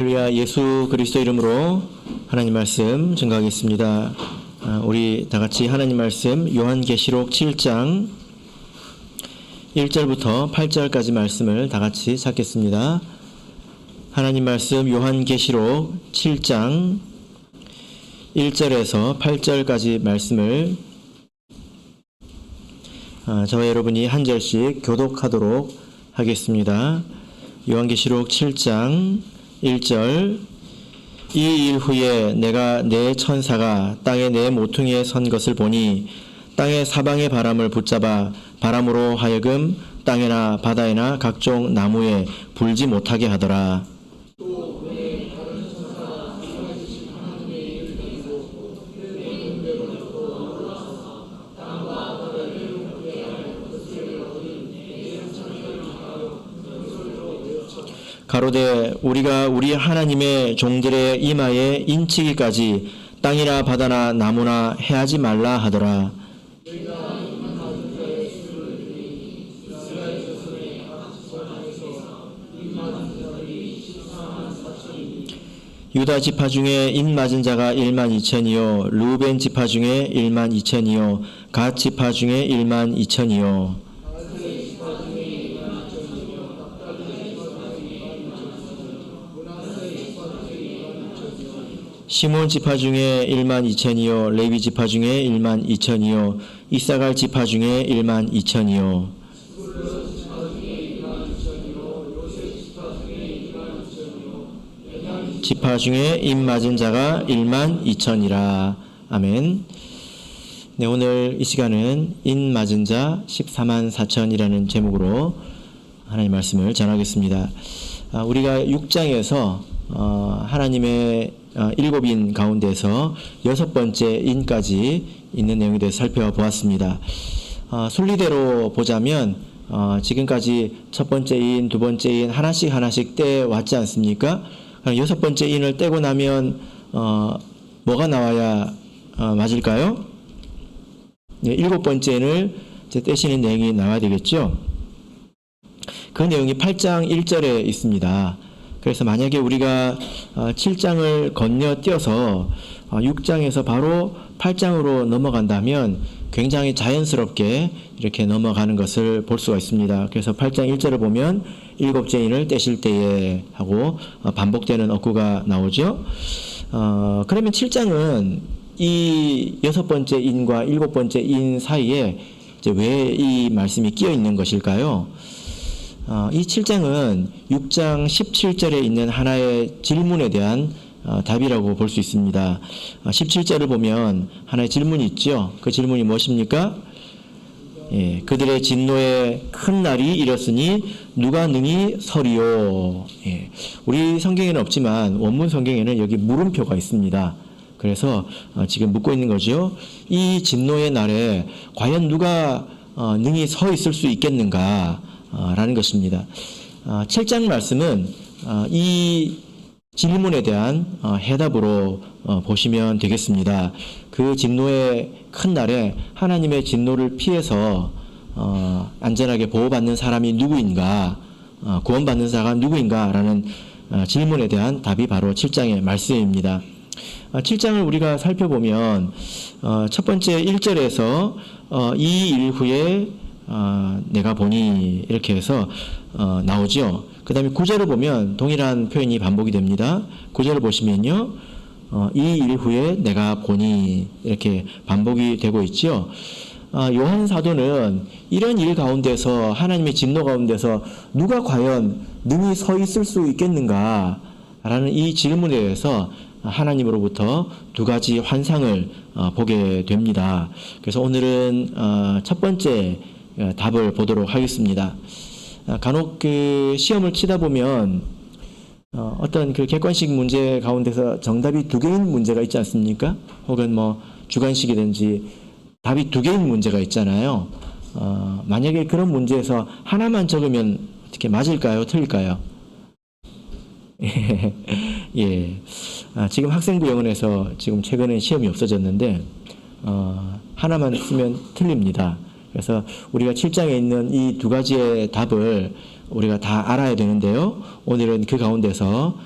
할렐루야. 예수 그리스도 이름으로 하나님 말씀 증거하겠습니다. 우리 다 같이 하나님 말씀 요한계시록 7장 1절부터 8절까지 말씀을 다 같이 찾겠습니다. 하나님 말씀 요한계시록 7장 1절에서 8절까지 말씀을 저와 여러분이 한 절씩 교독하도록 하겠습니다. 요한계시록 7장 1절. 이 일 후에 내가 내 천사가 땅에 내 모퉁이에 선 것을 보니 땅의 사방의 바람을 붙잡아 바람으로 하여금 땅에나 바다에나 각종 나무에 불지 못하게 하더라. 가로되 우리가 우리 하나님의 종들의 이마에 인치기까지 땅이나 바다나 나무나 해하지 말라 하더라. 유다 지파 중에 인 맞은 자가 1만 2천이요 르우벤 지파 중에 1만 2천이요 갓 지파 중에 1만 2천이요 시몬 지파 중에 1만 2천이요 레위 지파 중에 1만 2천이요 이사갈 지파 중에 1만 2천이요 지파 중에 인 맞은 자가 1만 2천이라. 아멘. 네, 오늘 이 시간은 인 맞은 자 14만 4천이라는 제목으로 하나님 말씀을 전하겠습니다. 우리가 6장에서 하나님의 7인 가운데서 6번째 인까지 있는 내용에 대해서 살펴보았습니다. 순리대로 보자면 지금까지 첫 번째 인, 두 번째 인 하나씩 떼왔지 않습니까? 6번째 인을 떼고 나면 뭐가 나와야 맞을까요? 네, 7번째 인을 떼시는 내용이 나와야 되겠죠? 그 내용이 8장 1절에 있습니다. 그래서 만약에 우리가 7장을 건너뛰어서 6장에서 바로 8장으로 넘어간다면 굉장히 자연스럽게 이렇게 넘어가는 것을 볼 수가 있습니다. 그래서 8장 1절을 보면 일곱째 인을 떼실 때에 하고 반복되는 어구가 나오죠. 그러면 7장은 이 6번째 인과 7번째 인 사이에 이제 왜 이 말씀이 끼어 있는 것일까요? 이 7장은 6장 17절에 있는 하나의 질문에 대한 답이라고 볼 수 있습니다. 17절을 보면 하나의 질문이 있죠. 그 질문이 무엇입니까? 예, 그들의 진노의 큰 날이 이렇으니 누가 능히 서리요. 예, 우리 성경에는 없지만 원문 성경에는 여기 물음표가 있습니다. 그래서 지금 묻고 있는 거죠. 이 진노의 날에 과연 누가 능히 서 있을 수 있겠는가? 라는 것입니다. 7장 말씀은 이 질문에 대한 해답으로 보시면 되겠습니다. 그 진노의 큰 날에 하나님의 진노를 피해서 안전하게 보호받는 사람이 누구인가, 구원받는 자가 누구인가 라는 질문에 대한 답이 바로 7장의 말씀입니다. 7장을 우리가 살펴보면 첫 번째 1절에서 이 일 후에 내가 보니 이렇게 해서 나오죠. 그 다음에 9절을 보면 동일한 표현이 반복이 됩니다. 9절을 보시면요. 이 일 후에 내가 보니 이렇게 반복이 되고 있죠. 요한 사도는 이런 일 가운데서 하나님의 진노 가운데서 누가 과연 능히 서 있을 수 있겠는가 라는 이 질문에 대해서 하나님으로부터 두 가지 환상을 보게 됩니다. 그래서 오늘은 첫 번째 답을 보도록 하겠습니다. 간혹 그 시험을 치다 보면 어떤 그 객관식 문제 가운데서 정답이 두 개인 문제가 있지 않습니까? 혹은 뭐 주관식이든지 답이 두 개인 문제가 있잖아요. 만약에 그런 문제에서 하나만 적으면 어떻게 맞을까요? 틀릴까요? 예. 지금 학생부 영어에서 지금 최근에 시험이 없어졌는데 하나만 쓰면 틀립니다. 그래서 우리가 7장에 있는 이 두 가지의 답을 우리가 다 알아야 되는데요. 오늘은 그 가운데서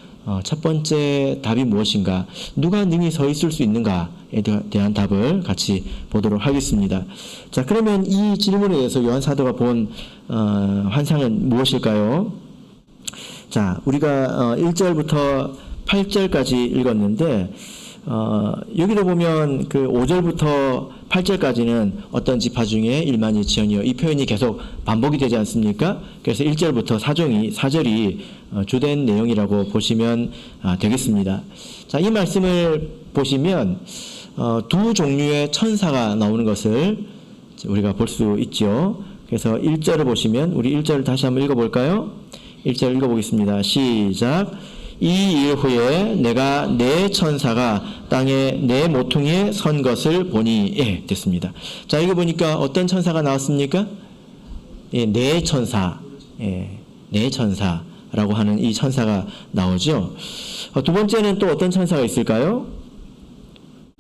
첫 번째 답이 무엇인가? 누가 능히 서 있을 수 있는가에 대한 답을 같이 보도록 하겠습니다. 자, 그러면 이 질문에 대해서 요한 사도가 본 환상은 무엇일까요? 자, 우리가 1절부터 8절까지 읽었는데 여기도 보면 그 5절부터 8절까지는 어떤 지파 중에 일만이 지연이요. 이 표현이 계속 반복이 되지 않습니까? 그래서 1절부터 4절이 주된 내용이라고 보시면 되겠습니다. 자, 이 말씀을 보시면 두 종류의 천사가 나오는 것을 우리가 볼 수 있죠. 그래서 1절을 보시면 우리 1절을 다시 한번 읽어볼까요? 1절 읽어보겠습니다. 시작. 이 일 후에 내가 네 천사가 땅에 내 모퉁이에 선 것을 보니. 예, 됐습니다. 자, 이거 보니까 어떤 천사가 나왔습니까? 예, 네 천사. 예, 네 천사라고 하는 이 천사가 나오죠. 두 번째는 또 어떤 천사가 있을까요?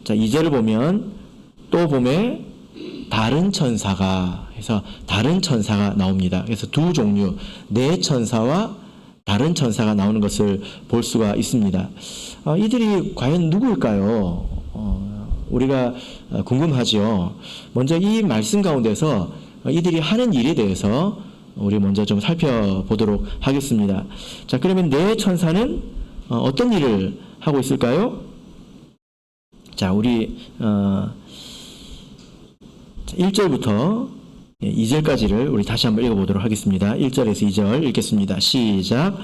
자, 2절을 보면 또 봄에 다른 천사가 해서 다른 천사가 나옵니다. 그래서 두 종류, 네 천사와 다른 천사가 나오는 것을 볼 수가 있습니다. 이들이 과연 누구일까요? 우리가 궁금하지요. 먼저 이 말씀 가운데서 이들이 하는 일에 대해서 우리 먼저 좀 살펴보도록 하겠습니다. 자, 그러면 네 천사는 어떤 일을 하고 있을까요? 자, 우리 1절부터 2절까지를 우리 다시 한번 읽어보도록 하겠습니다. 1절에서 2절 읽겠습니다. 시작.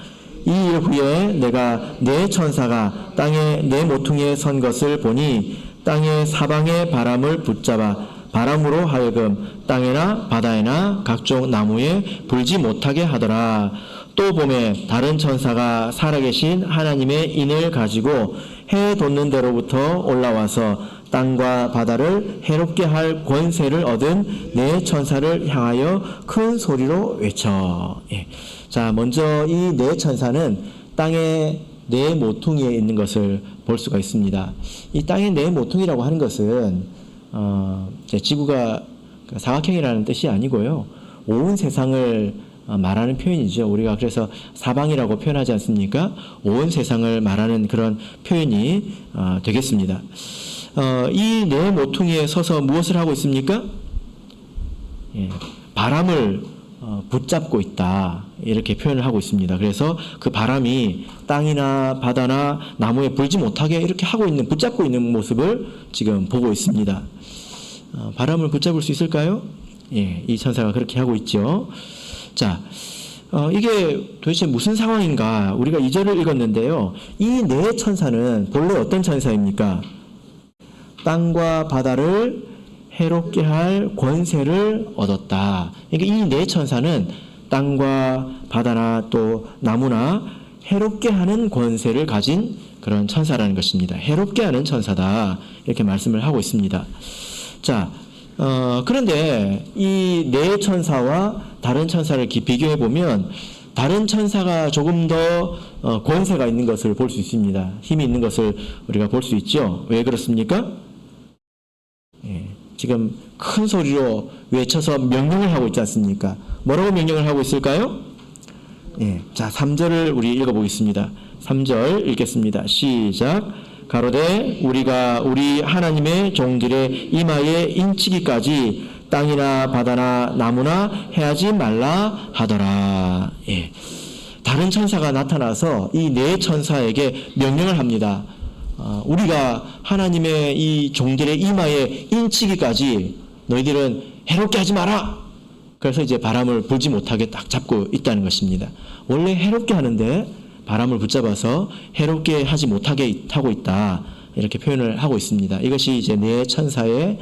이 일 후에 내가 네 천사가 땅에 내 모퉁이에 선 것을 보니 땅의 사방의 바람을 붙잡아 바람으로 하여금 땅에나 바다에나 각종 나무에 불지 못하게 하더라. 또 봄에 다른 천사가 살아계신 하나님의 인을 가지고 해 돋는 데로부터 올라와서 땅과 바다를 해롭게 할 권세를 얻은 네 천사를 향하여 큰 소리로 외쳐. 예. 자, 먼저 이 네 천사는 땅의 네 모퉁이에 있는 것을 볼 수가 있습니다. 이 땅의 네 모퉁이라고 하는 것은 지구가 사각형이라는 뜻이 아니고요, 온 세상을 말하는 표현이죠. 우리가 그래서 사방이라고 표현하지 않습니까? 온 세상을 말하는 그런 표현이 되겠습니다. 이 네 모퉁이에 서서 무엇을 하고 있습니까? 예, 바람을 붙잡고 있다, 이렇게 표현을 하고 있습니다. 그래서 그 바람이 땅이나 바다나 나무에 불지 못하게 이렇게 하고 있는, 붙잡고 있는 모습을 지금 보고 있습니다. 바람을 붙잡을 수 있을까요? 예, 이 천사가 그렇게 하고 있죠. 자, 이게 도대체 무슨 상황인가? 우리가 2절을 읽었는데요. 이 네 천사는 본래 어떤 천사입니까? 땅과 바다를 해롭게 할 권세를 얻었다. 그러니까 이 네 천사는 땅과 바다나 또 나무나 해롭게 하는 권세를 가진 그런 천사라는 것입니다. 해롭게 하는 천사다, 이렇게 말씀을 하고 있습니다. 자, 그런데 이 네 천사와 다른 천사를 비교해 보면 다른 천사가 조금 더 권세가 있는 것을 볼 수 있습니다. 힘이 있는 것을 우리가 볼 수 있죠. 왜 그렇습니까? 예, 지금 큰 소리로 외쳐서 명령을 하고 있지 않습니까? 뭐라고 명령을 하고 있을까요? 예, 자, 3절을 우리 읽어보겠습니다. 3절 읽겠습니다. 시작. 가로되 우리가 우리 하나님의 종들의 이마에 인치기까지 땅이나 바다나 나무나 해하지 말라 하더라. 예, 다른 천사가 나타나서 이 네 천사에게 명령을 합니다. 우리가 하나님의 이 종들의 이마에 인치기까지 너희들은 해롭게 하지 마라. 그래서 이제 바람을 불지 못하게 딱 잡고 있다는 것입니다. 원래 해롭게 하는데 바람을 붙잡아서 해롭게 하지 못하게 하고 있다, 이렇게 표현을 하고 있습니다. 이것이 이제 네 천사의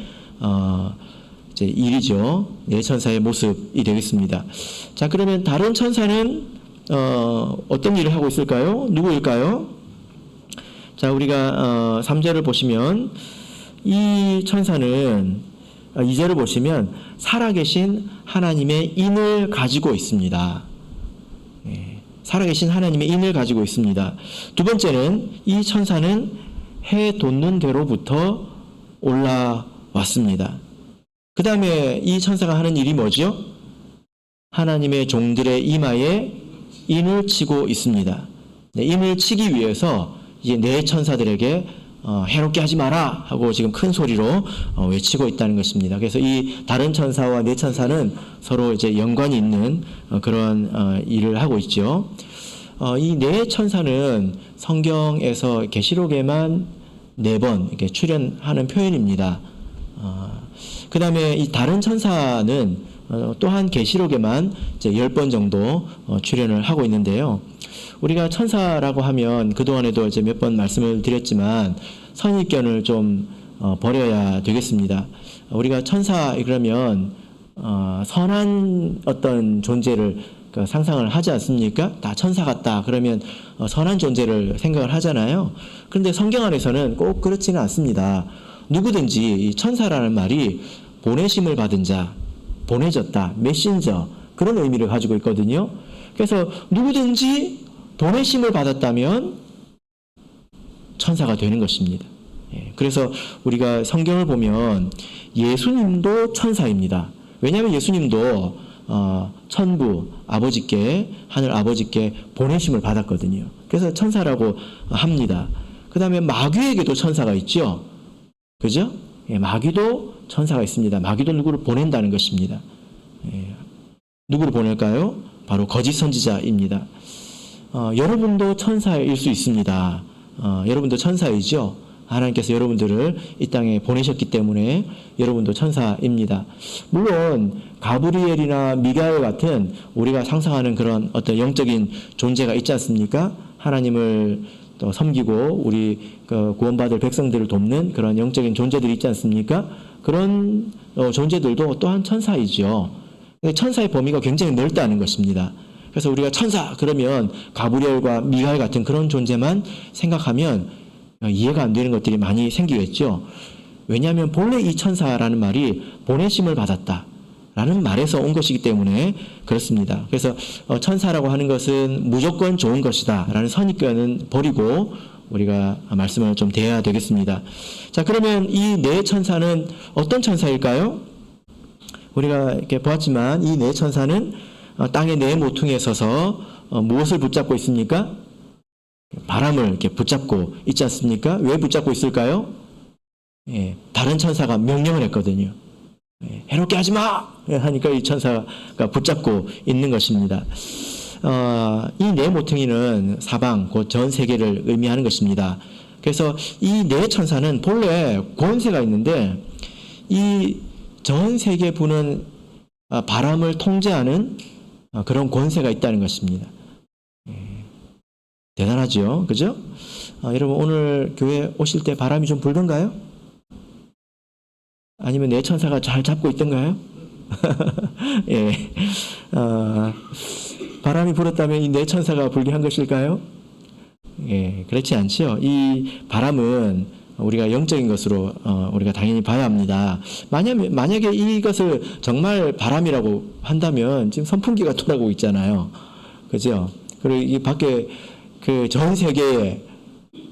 이제 일이죠. 네 천사의 모습이 되겠습니다. 자, 그러면 다른 천사는 어떤 일을 하고 있을까요? 누구일까요? 자, 우리가 3절을 보시면 이 천사는 2절을 보시면 살아계신 하나님의 인을 가지고 있습니다. 예, 살아계신 하나님의 인을 가지고 있습니다. 두 번째는 이 천사는 해 돋는 데로부터 올라왔습니다. 그 다음에 이 천사가 하는 일이 뭐죠? 하나님의 종들의 이마에 인을 치고 있습니다. 임을 치기 위해서 이제 네 천사들에게 해롭게 하지 마라 하고 지금 큰 소리로 외치고 있다는 것입니다. 그래서 이 다른 천사와 네 천사는 서로 이제 연관이 있는 그런 일을 하고 있죠. 이 네 천사는 성경에서 계시록에만 4번 이렇게 출연하는 표현입니다. 그 다음에 이 다른 천사는 또한 계시록에만 이제 10번 정도 출연을 하고 있는데요. 우리가 천사라고 하면 그동안에도 이제 몇 번 말씀을 드렸지만 선입견을 좀 버려야 되겠습니다. 우리가 천사 그러면 선한 어떤 존재를 상상을 하지 않습니까? 다 천사 같다 그러면 선한 존재를 생각을 하잖아요. 그런데 성경 안에서는 꼭 그렇지는 않습니다. 누구든지 이 천사라는 말이 보내심을 받은 자, 보내졌다, 메신저 그런 의미를 가지고 있거든요. 그래서 누구든지 보내심을 받았다면 천사가 되는 것입니다. 그래서 우리가 성경을 보면 예수님도 천사입니다. 왜냐하면 예수님도 천부 아버지께 하늘 아버지께 보내심을 받았거든요. 그래서 천사라고 합니다. 그 다음에 마귀에게도 천사가 있죠. 그죠? 마귀도 천사가 있습니다. 마귀도 누구를 보낸다는 것입니다. 누구를 보낼까요? 바로 거짓 선지자입니다. 여러분도 천사일 수 있습니다. 여러분도 천사이죠. 하나님께서 여러분들을 이 땅에 보내셨기 때문에 여러분도 천사입니다. 물론 가브리엘이나 미가엘 같은 우리가 상상하는 그런 어떤 영적인 존재가 있지 않습니까? 하나님을 또 섬기고 우리 구원받을 백성들을 돕는 그런 영적인 존재들이 있지 않습니까? 그런 존재들도 또한 천사이죠. 천사의 범위가 굉장히 넓다는 것입니다. 그래서 우리가 천사 그러면 가브리엘과 미가엘 같은 그런 존재만 생각하면 이해가 안 되는 것들이 많이 생기겠죠. 왜냐하면 본래 이 천사라는 말이 보내심을 받았다 라는 말에서 온 것이기 때문에 그렇습니다. 그래서 천사라고 하는 것은 무조건 좋은 것이다 라는 선입견은 버리고 우리가 말씀을 좀 대해야 되겠습니다. 자, 그러면 이 네 천사는 어떤 천사일까요? 우리가 이렇게 보았지만 이 네 천사는 땅의 네 모퉁이에 서서 무엇을 붙잡고 있습니까? 바람을 이렇게 붙잡고 있지 않습니까? 왜 붙잡고 있을까요? 다른 천사가 명령을 했거든요. 해롭게 하지 마! 하니까 이 천사가 붙잡고 있는 것입니다. 이 네 모퉁이는 사방, 곧 전 세계를 의미하는 것입니다. 그래서 이 네 천사는 본래 권세가 있는데 이 전 세계 부는 바람을 통제하는 그런 권세가 있다는 것입니다. 대단하죠? 그죠? 여러분 오늘 교회 오실 때 바람이 좀 불던가요? 아니면 내 천사가 잘 잡고 있던가요? 예. 바람이 불었다면 이 내 천사가 불게 한 것일까요? 예, 그렇지 않죠. 이 바람은 우리가 영적인 것으로 우리가 당연히 봐야 합니다. 만약에 이것을 정말 바람이라고 한다면 지금 선풍기가 돌아가고 있잖아요. 그죠? 그리고 이 밖에 그 전 세계에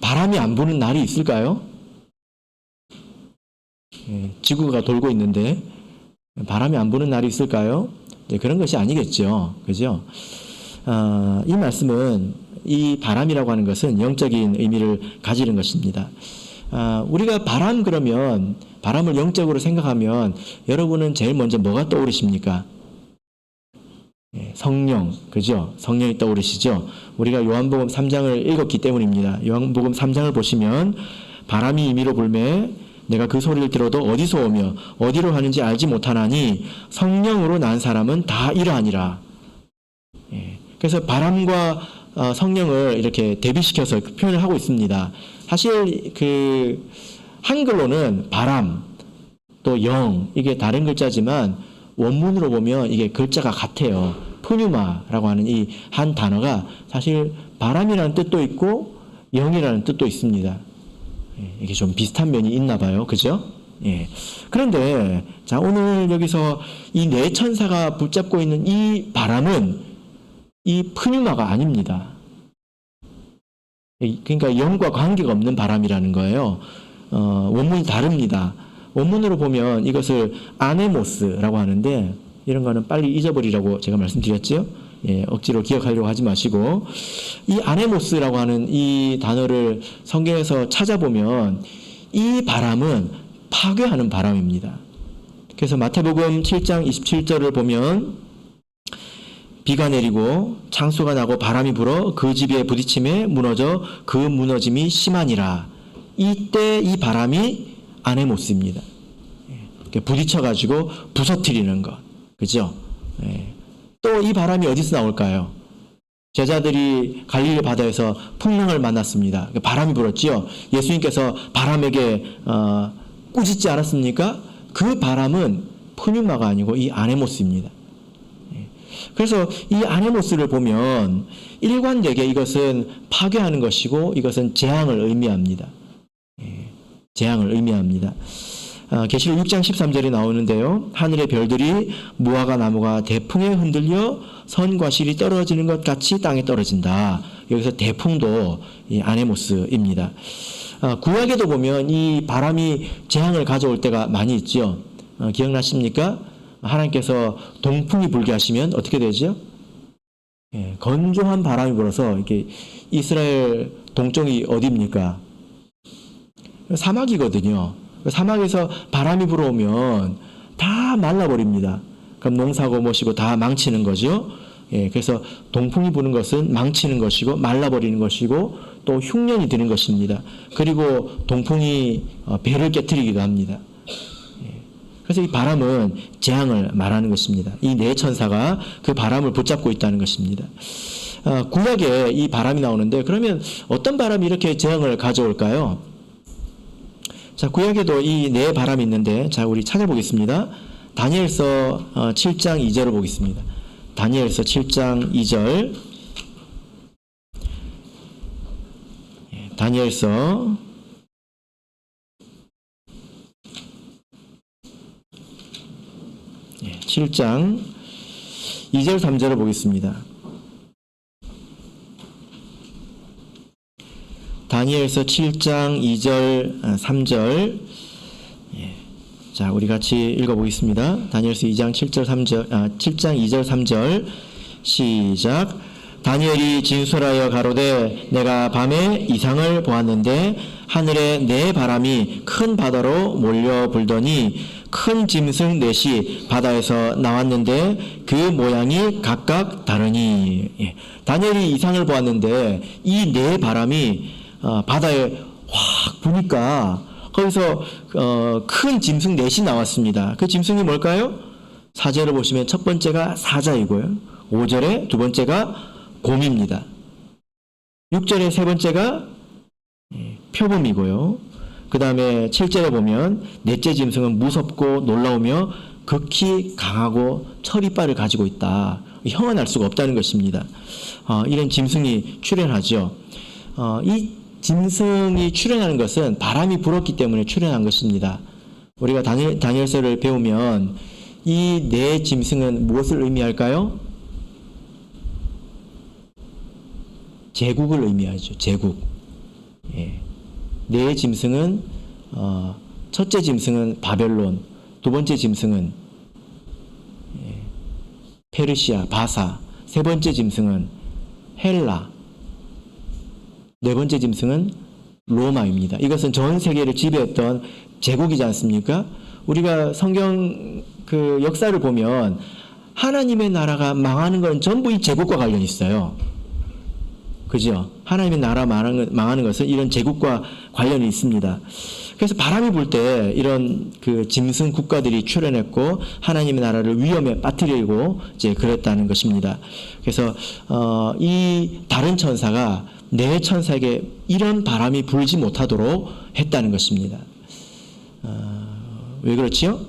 바람이 안 부는 날이 있을까요? 예, 지구가 돌고 있는데 바람이 안 부는 날이 있을까요? 네, 그런 것이 아니겠죠. 그죠? 이 말씀은 이 바람이라고 하는 것은 영적인 의미를 가지는 것입니다. 우리가 바람 그러면 바람을 영적으로 생각하면 여러분은 제일 먼저 뭐가 떠오르십니까? 성령, 그죠? 성령이 떠오르시죠? 우리가 요한복음 3장을 읽었기 때문입니다. 요한복음 3장을 보시면 바람이 임의로 불매 내가 그 소리를 들어도 어디서 오며 어디로 가는지 알지 못하나니 성령으로 난 사람은 다 이러하니라. 그래서 바람과 성령을 이렇게 대비시켜서 표현을 하고 있습니다. 사실 그 한글로는 바람 또 영 이게 다른 글자지만 원문으로 보면 이게 글자가 같아요. 푸뉴마라고 하는 이 한 단어가 사실 바람이라는 뜻도 있고 영이라는 뜻도 있습니다. 이게 좀 비슷한 면이 있나 봐요. 그죠? 예. 그런데 자 오늘 여기서 이 네 천사가 붙잡고 있는 이 바람은 이 푸뉴마가 아닙니다. 그러니까 영과 관계가 없는 바람이라는 거예요. 원문이 다릅니다. 원문으로 보면 이것을 아네모스라고 하는데 이런 거는 빨리 잊어버리라고 제가 말씀드렸죠. 억지로 기억하려고 하지 마시고, 이 아네모스라고 하는 이 단어를 성경에서 찾아보면 이 바람은 파괴하는 바람입니다. 그래서 마태복음 7장 27절을 보면 비가 내리고 창수가 나고 바람이 불어 그 집에 부딪힘에 무너져 그 무너짐이 심하니라. 이때 이 바람이 아네모스입니다. 부딪혀가지고 부서뜨리는 것. 그죠? 또 이 바람이 어디서 나올까요? 제자들이 갈릴리 바다에서 풍랑을 만났습니다. 바람이 불었지요. 예수님께서 바람에게 꾸짖지 않았습니까? 그 바람은 푸뉴마가 아니고 이 아네모스입니다. 그래서 이 아네모스를 보면 일관되게 이것은 파괴하는 것이고 이것은 재앙을 의미합니다. 재앙을 의미합니다. 계시록 6장 13절에 나오는데요. 하늘의 별들이 무화과 나무가 대풍에 흔들려 선과 실이 떨어지는 것 같이 땅에 떨어진다. 여기서 대풍도 이 아네모스입니다. 구약에도 보면 이 바람이 재앙을 가져올 때가 많이 있죠. 기억나십니까? 하나님께서 동풍이 불게 하시면 어떻게 되죠? 건조한 바람이 불어서 이렇게 이스라엘 동쪽이 어디입니까? 사막이거든요. 사막에서 바람이 불어오면 다 말라버립니다. 그럼 농사고 뭐시고 다 망치는 거죠. 그래서 동풍이 부는 것은 망치는 것이고 말라버리는 것이고 또 흉년이 드는 것입니다. 그리고 동풍이 배를 깨트리기도 합니다. 그래서 이 바람은 재앙을 말하는 것입니다. 이 네 천사가 그 바람을 붙잡고 있다는 것입니다. 구약에 이 바람이 나오는데 그러면 어떤 바람이 이렇게 재앙을 가져올까요? 자, 구약에도 이 네 바람이 있는데, 자, 우리 찾아보겠습니다. 다니엘서 7장 2절을 보겠습니다. 다니엘서 7장 2절. 다니엘서 7장 2절 3절을 보겠습니다. 다니엘서 7장 2절 3절. 자, 우리 같이 읽어보겠습니다. 다니엘서 2장 7절 3절 7장 2절 3절 시작. 다니엘이 진술하여 가로되 내가 밤에 이상을 보았는데 하늘에 네 바람이 큰 바다로 몰려 불더니 큰 짐승 넷이 바다에서 나왔는데 그 모양이 각각 다르니. 다니엘이 이상을 보았는데 이 네 바람이 바다에 확 부니까 거기서 큰 짐승 넷이 나왔습니다. 그 짐승이 뭘까요? 4절을 보시면 첫 번째가 사자이고요. 5절에 두 번째가 곰입니다. 6절에 세 번째가 표범이고요. 그 다음에 7절에 보면 넷째 짐승은 무섭고 놀라우며 극히 강하고 철이빨을 가지고 있다. 형언할 수가 없다는 것입니다. 이런 짐승이 출현하죠. 이 짐승이 출현하는 것은 바람이 불었기 때문에 출현한 것입니다. 우리가 다니엘서를 배우면 이 네 짐승은 무엇을 의미할까요? 제국을 의미하죠. 제국. 네 짐승은 첫째 짐승은 바벨론, 두 번째 짐승은 페르시아, 바사, 세 번째 짐승은 헬라, 네 번째 짐승은 로마입니다. 이것은 전 세계를 지배했던 제국이지 않습니까? 우리가 성경 그 역사를 보면 하나님의 나라가 망하는 건 전부 이 제국과 관련이 있어요. 그죠? 하나님의 나라 망하는 것은 이런 제국과 관련이 있습니다. 그래서 바람이 불 때 이런 그 짐승 국가들이 출현했고 하나님의 나라를 위험에 빠뜨리고 이제 그랬다는 것입니다. 그래서 이 다른 천사가 네 천사에게 이런 바람이 불지 못하도록 했다는 것입니다. 왜 그렇지요?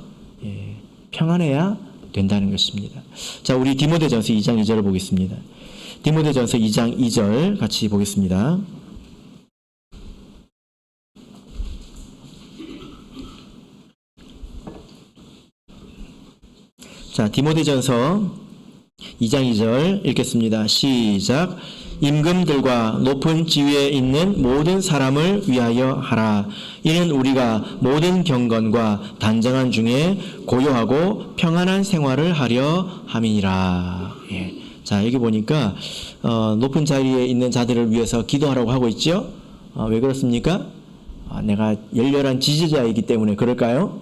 평안해야 된다는 것입니다. 자, 우리 디모데전서 2장 2절을 보겠습니다. 디모데전서 2장 2절 같이 보겠습니다. 자, 디모데전서 2장 2절 읽겠습니다. 시작. 임금들과 높은 지위에 있는 모든 사람을 위하여 하라. 이는 우리가 모든 경건과 단정한 중에 고요하고 평안한 생활을 하려 함이니라. 자, 여기 보니까 높은 자리에 있는 자들을 위해서 기도하라고 하고 있죠. 왜 그렇습니까? 내가 열렬한 지지자이기 때문에 그럴까요?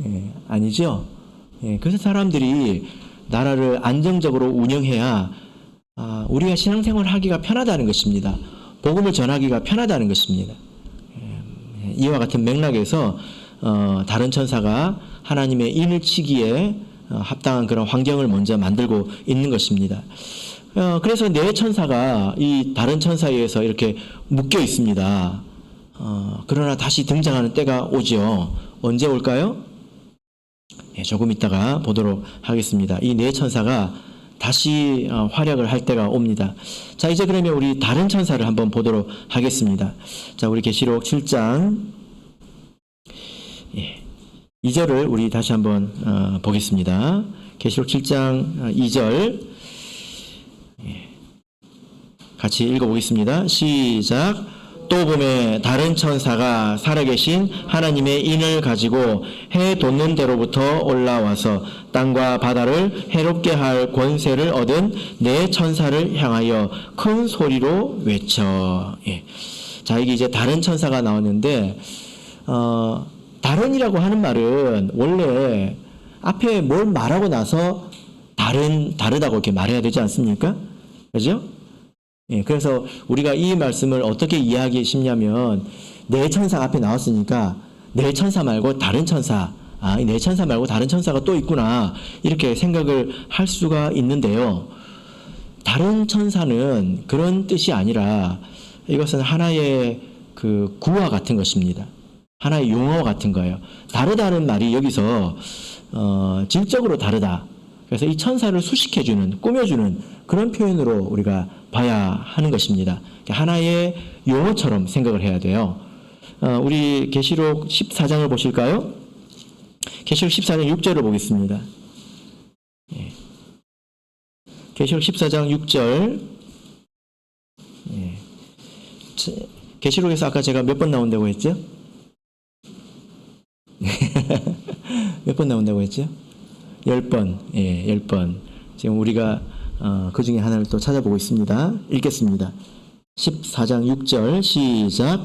예, 아니죠. 예, 그래서 사람들이 나라를 안정적으로 운영해야 우리가 신앙생활을 하기가 편하다는 것입니다. 복음을 전하기가 편하다는 것입니다. 예, 이와 같은 맥락에서 다른 천사가 하나님의 인을 치기에 합당한 그런 환경을 먼저 만들고 있는 것입니다. 그래서 네 천사가 이 다른 천사에 의해서 이렇게 묶여 있습니다. 그러나 다시 등장하는 때가 오죠. 언제 올까요? 예, 조금 있다가 보도록 하겠습니다. 이 네 천사가 다시 활약을 할 때가 옵니다. 자, 이제 그러면 우리 다른 천사를 한번 보도록 하겠습니다. 자, 우리 계시록 7장 2절을 우리 다시 한번 보겠습니다. 계시록 7장 2절 같이 읽어보겠습니다. 시작. 또 보매 다른 천사가 살아계신 하나님의 인을 가지고 해 돋는 데로부터 올라와서 땅과 바다를 해롭게 할 권세를 얻은 네 천사를 향하여 큰 소리로 외쳐. 예. 자, 이게 이제 다른 천사가 나왔는데 다른이라고 하는 말은 원래 앞에 뭘 말하고 나서 다르다고 이렇게 말해야 되지 않습니까? 그죠? 예, 그래서 우리가 이 말씀을 어떻게 이해하기 쉽냐면 네 천사 앞에 나왔으니까 네 천사 말고 다른 천사, 이 네 천사 말고 다른 천사가 또 있구나 이렇게 생각을 할 수가 있는데요. 다른 천사는 그런 뜻이 아니라 이것은 하나의 그 구화 같은 것입니다. 하나의 용어 같은 거예요. 다르다는 말이 여기서 질적으로 다르다. 그래서 이 천사를 수식해주는, 꾸며주는 그런 표현으로 우리가 봐야 하는 것입니다. 하나의 용어처럼 생각을 해야 돼요. 우리 계시록 14장을 보실까요? 계시록 14장 6절을 보겠습니다. 예. 계시록 14장 6절. 예. 계시록에서 아까 제가 몇 번 나온다고 했죠? 몇 번 나온다고 했죠? 10번. 예, 10번. 지금 우리가 그 중에 하나를 또 찾아보고 있습니다. 읽겠습니다. 14장 6절 시작.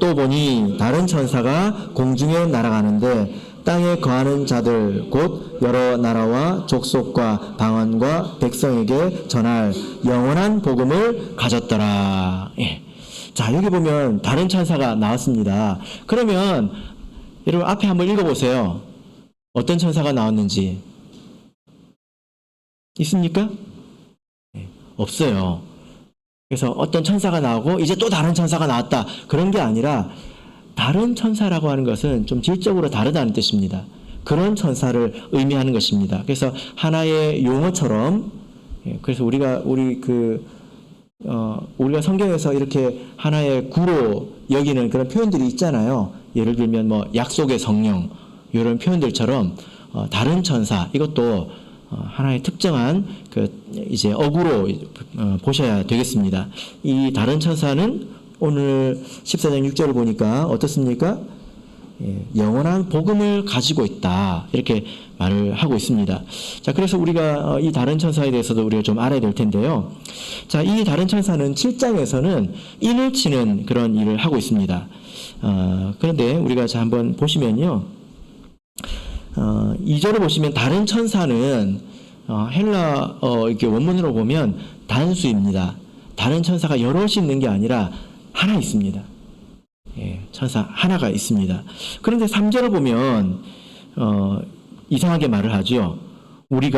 또 보니 다른 천사가 공중에 날아가는데 땅에 거하는 자들 곧 여러 나라와 족속과 방언과 백성에게 전할 영원한 복음을 가졌더라. 예. 자, 여기 보면 다른 천사가 나왔습니다. 그러면 여러분 앞에 한번 읽어보세요. 어떤 천사가 나왔는지 있습니까? 네, 없어요. 그래서 어떤 천사가 나오고 이제 또 다른 천사가 나왔다. 그런 게 아니라 다른 천사라고 하는 것은 좀 질적으로 다르다는 뜻입니다. 그런 천사를 의미하는 것입니다. 그래서 하나의 용어처럼 그래서 우리가 성경에서 이렇게 하나의 구로 여기는 그런 표현들이 있잖아요. 예를 들면 뭐 약속의 성령 이런 표현들처럼 다른 천사 이것도 하나의 특정한 이제 어구로 보셔야 되겠습니다. 이 다른 천사는 오늘 14장 6절을 보니까 어떻습니까? 예, 영원한 복음을 가지고 있다 이렇게 말을 하고 있습니다. 자, 그래서 우리가 이 다른 천사에 대해서도 우리가 좀 알아야 될 텐데요. 자, 이 다른 천사는 7장에서는 인을 치는 그런 일을 하고 있습니다. 그런데 우리가 자 한번 보시면요. 2절을 보시면 다른 천사는 헬라 이렇게 원문으로 보면 단수입니다. 다른 천사가 여럿이 있는 게 아니라 하나 있습니다. 예, 천사 하나가 있습니다. 그런데 3절을 보면 이상하게 말을 하죠. 우리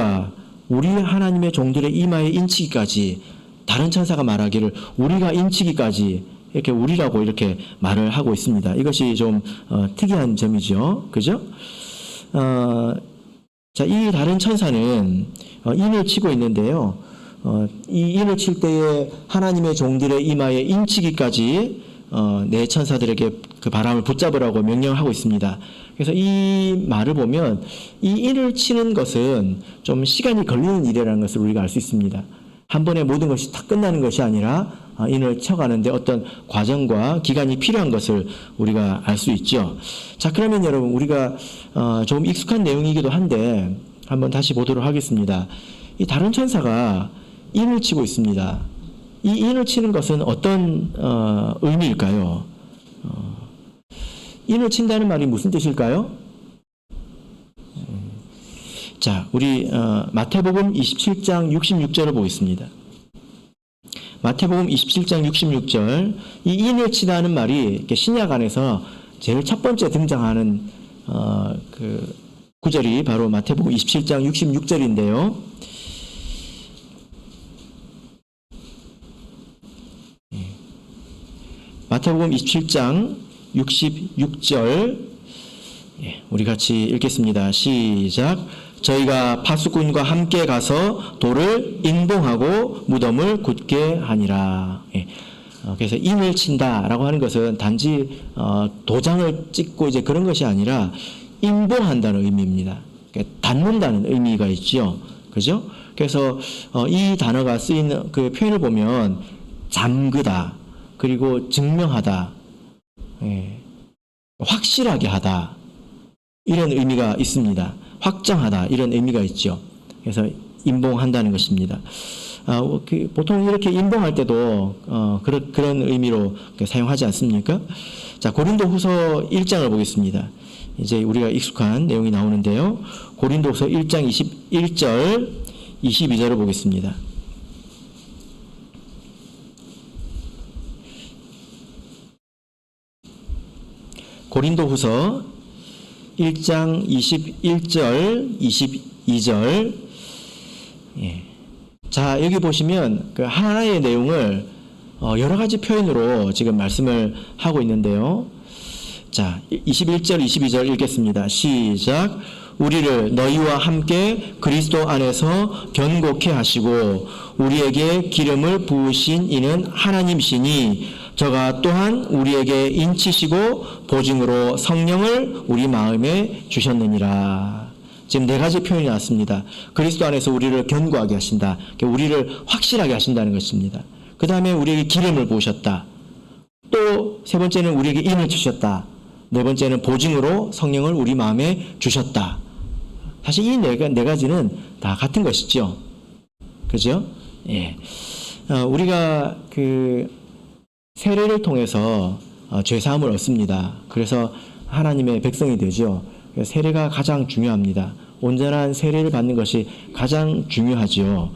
하나님의 종들의 이마에 인치기까지 다른 천사가 말하기를 우리가 인치기까지 이렇게 우리라고 이렇게 말을 하고 있습니다. 이것이 좀 특이한 점이죠. 그죠? 자, 이 다른 천사는 인을 치고 있는데요. 이 인을 칠 때에 하나님의 종들의 이마에 인치기까지 네 천사들에게 그 바람을 붙잡으라고 명령하고 있습니다. 그래서 이 말을 보면 이 인을 치는 것은 좀 시간이 걸리는 일이라는 것을 우리가 알 수 있습니다. 한 번에 모든 것이 다 끝나는 것이 아니라 인을 쳐가는데 어떤 과정과 기간이 필요한 것을 우리가 알 수 있죠. 자, 그러면 여러분 우리가 좀 익숙한 내용이기도 한데 한번 다시 보도록 하겠습니다. 이 다른 천사가 인을 치고 있습니다. 이 인을 치는 것은 어떤 의미일까요? 인을 친다는 말이 무슨 뜻일까요? 자, 우리 마태복음 27장 66절을 보겠습니다. 마태복음 27장 66절, 이 인을 치다는 말이 신약 안에서 제일 첫 번째 등장하는 그 구절이 바로 마태복음 27장 66절인데요. 마태복음 27장 66절, 우리 같이 읽겠습니다. 시작. 저희가 파수꾼과 함께 가서 돌을 인봉하고 무덤을 굳게 하니라. 그래서 인을 친다라고 하는 것은 단지 도장을 찍고 이제 그런 것이 아니라 인봉한다는 의미입니다. 그러니까 닫는다는 의미가 있죠. 그죠? 그래서 이 단어가 쓰이는 그 표현을 보면 잠그다, 그리고 증명하다, 확실하게 하다, 이런 의미가 있습니다. 확정하다, 이런 의미가 있죠. 그래서 인봉한다는 것입니다. 보통 이렇게 인봉할 때도 그런 의미로 사용하지 않습니까? 자, 고린도후서 1장을 보겠습니다. 이제 우리가 익숙한 내용이 나오는데요. 고린도후서 1장 21절, 22절을 보겠습니다. 고린도후서 1장 21절, 22절. 자, 여기 보시면 그 하나의 내용을 여러 가지 표현으로 지금 말씀을 하고 있는데요. 자, 21절, 22절 읽겠습니다. 시작. 우리를 너희와 함께 그리스도 안에서 견고케 하시고 우리에게 기름을 부으신 이는 하나님이시니 저가 또한 우리에게 인치시고 보증으로 성령을 우리 마음에 주셨느니라. 지금 네 가지 표현이 나왔습니다. 그리스도 안에서 우리를 견고하게 하신다. 우리를 확실하게 하신다는 것입니다. 그 다음에 우리에게 기름을 부으셨다. 또 세 번째는 우리에게 인을 주셨다. 네 번째는 보증으로 성령을 우리 마음에 주셨다. 사실 이 네 가지는 다 같은 것이죠. 그죠? 예. 우리가 세례를 통해서 죄사함을 얻습니다. 그래서 하나님의 백성이 되죠. 세례가 가장 중요합니다. 온전한 세례를 받는 것이 가장 중요하죠.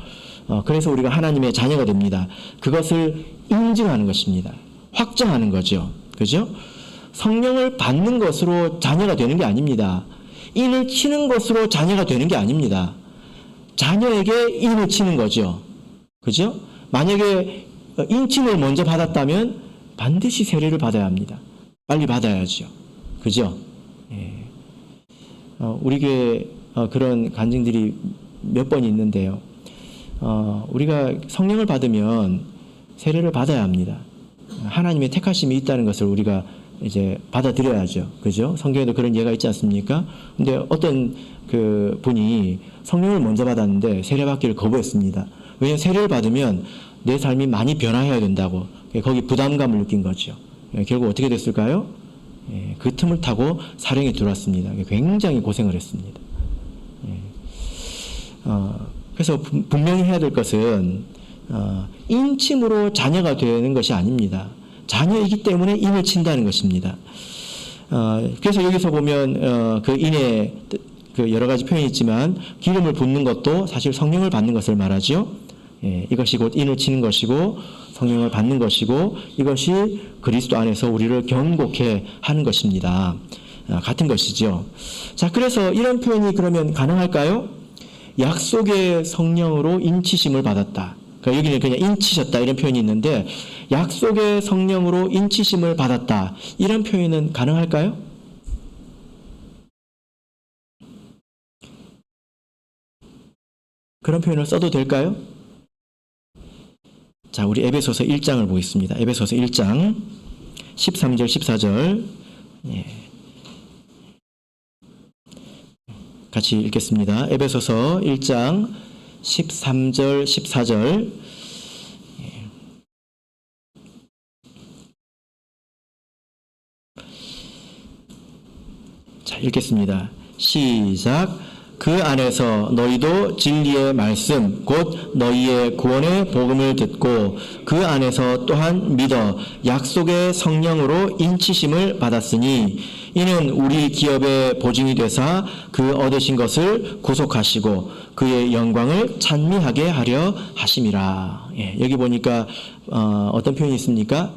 그래서 우리가 하나님의 자녀가 됩니다. 그것을 인증하는 것입니다. 확정하는 거죠. 그죠? 성령을 받는 것으로 자녀가 되는 게 아닙니다. 인을 치는 것으로 자녀가 되는 게 아닙니다. 자녀에게 인을 치는 거죠. 그죠? 만약에 인침을 먼저 받았다면 반드시 세례를 받아야 합니다. 빨리 받아야죠. 그죠? 예. 우리 교회 그런 간증들이 몇 번 있는데요. 우리가 성령을 받으면 세례를 받아야 합니다. 하나님의 택하심이 있다는 것을 우리가 이제 받아들여야죠. 그죠? 성경에도 그런 예가 있지 않습니까? 근데 어떤 그 분이 성령을 먼저 받았는데 세례 받기를 거부했습니다. 왜냐하면 세례를 받으면 내 삶이 많이 변화해야 된다고 거기 부담감을 느낀 거죠. 결국 어떻게 됐을까요? 그 틈을 타고 사령에 들어왔습니다. 굉장히 고생을 했습니다. 그래서 분명히 해야 될 것은 인침으로 자녀가 되는 것이 아닙니다. 자녀이기 때문에 인을 친다는 것입니다. 그래서 여기서 보면 그 인의 그 여러 가지 표현이 있지만 기름을 붓는 것도 사실 성령을 받는 것을 말하죠. 이것이 곧 인을 치는 것이고 성령을 받는 것이고 이것이 그리스도 안에서 우리를 견고케 하는 것입니다. 같은 것이죠. 자, 그래서 이런 표현이 그러면 가능할까요? 약속의 성령으로 인치심을 받았다. 그러니까 여기는 그냥 인치셨다 이런 표현이 있는데 약속의 성령으로 인치심을 받았다. 이런 표현은 가능할까요? 그런 표현을 써도 될까요? 자, 우리 에베소서 1장을 보겠습니다. 에베소서 1장 13절 14절 같이 읽겠습니다. 에베소서 1장 13절 14절 자, 읽겠습니다. 시작. 그 안에서 너희도 진리의 말씀 곧 너희의 구원의 복음을 듣고 그 안에서 또한 믿어 약속의 성령으로 인치심을 받았으니 이는 우리 기업의 보증이 되사 그 얻으신 것을 구속하시고 그의 영광을 찬미하게 하려 하심이라. 여기 보니까 어떤 표현이 있습니까?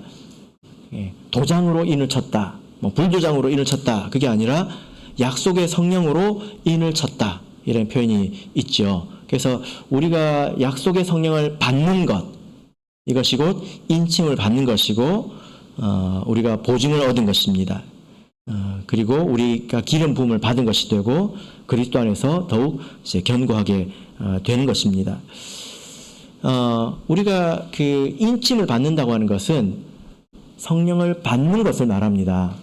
도장으로 인을 쳤다. 불도장으로 인을 쳤다. 그게 아니라 약속의 성령으로 인을 쳤다. 이런 표현이 있죠. 그래서 우리가 약속의 성령을 받는 것, 이것이 곧 인침을 받는 것이고 우리가 보증을 얻은 것입니다. 그리고 우리가 기름 부음을 받은 것이 되고 그리스도 안에서 더욱 이제 견고하게 되는 것입니다. 우리가 그 인침을 받는다고 하는 것은 성령을 받는 것을 말합니다.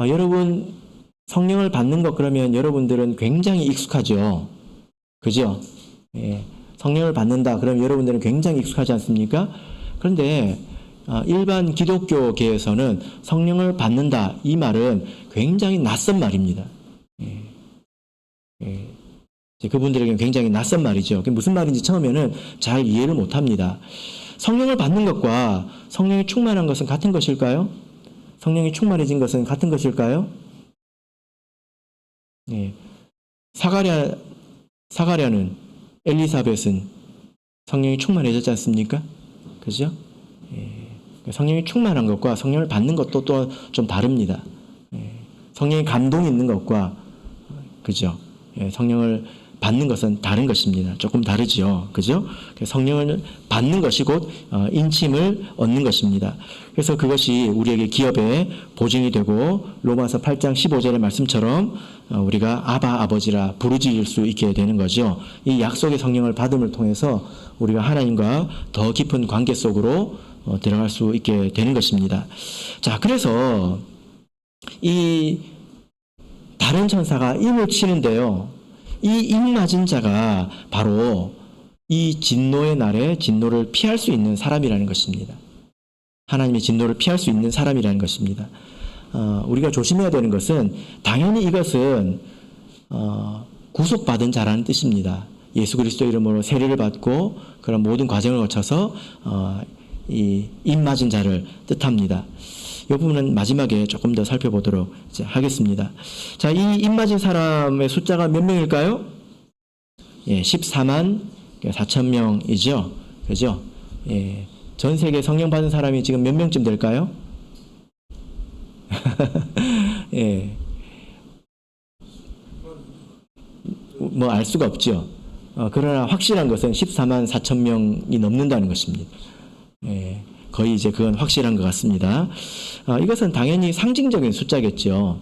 여러분 성령을 받는 것 그러면 여러분들은 굉장히 익숙하죠. 그죠? 성령을 받는다 그러면 여러분들은 굉장히 익숙하지 않습니까? 그런데 일반 기독교계에서는 성령을 받는다 이 말은 굉장히 낯선 말입니다. 그분들에게는 굉장히 낯선 말이죠. 그게 무슨 말인지 처음에는 잘 이해를 못합니다. 성령을 받는 것과 성령이 충만한 것은 같은 것일까요? 성령이 충만해진 것은 같은 것일까요? 사가랴는 엘리사벳은 성령이 충만해졌지 않습니까? 그죠? 성령이 충만한 것과 성령을 받는 것도 또 좀 다릅니다. 성령의 감동이 있는 것과 그죠? 성령을 받는 것은 다른 것입니다. 조금 다르지요. 그죠? 성령을 받는 것이 곧 인침을 얻는 것입니다. 그래서 그것이 우리에게 기업의 보증이 되고 로마서 8장 15절의 말씀처럼 우리가 아바 아버지라 부르짖을 수 있게 되는 거죠. 이 약속의 성령을 받음을 통해서 우리가 하나님과 더 깊은 관계 속으로 들어갈 수 있게 되는 것입니다. 자, 그래서 이 다른 천사가 임을 치는데요. 이 임 맞은 자가 바로 이 진노의 날에 진노를 피할 수 있는 사람이라는 것입니다. 하나님의 진노를 피할 수 있는 사람이라는 것입니다. 우리가 조심해야 되는 것은 당연히 이것은 구속받은 자라는 뜻입니다. 예수 그리스도 이름으로 세례를 받고 그런 모든 과정을 거쳐서 이 임 맞은 자를 뜻합니다. 이 부분은 마지막에 조금 더 살펴보도록 하겠습니다. 자, 이 임 맞은 사람의 숫자가 몇 명일까요? 14만 4천 명이죠. 그죠? 전 세계 성령 받은 사람이 지금 몇 명쯤 될까요? 뭐 알 수가 없죠. 그러나 확실한 것은 14만 4천 명이 넘는다는 것입니다. 거의 이제 그건 확실한 것 같습니다. 이것은 당연히 상징적인 숫자겠죠.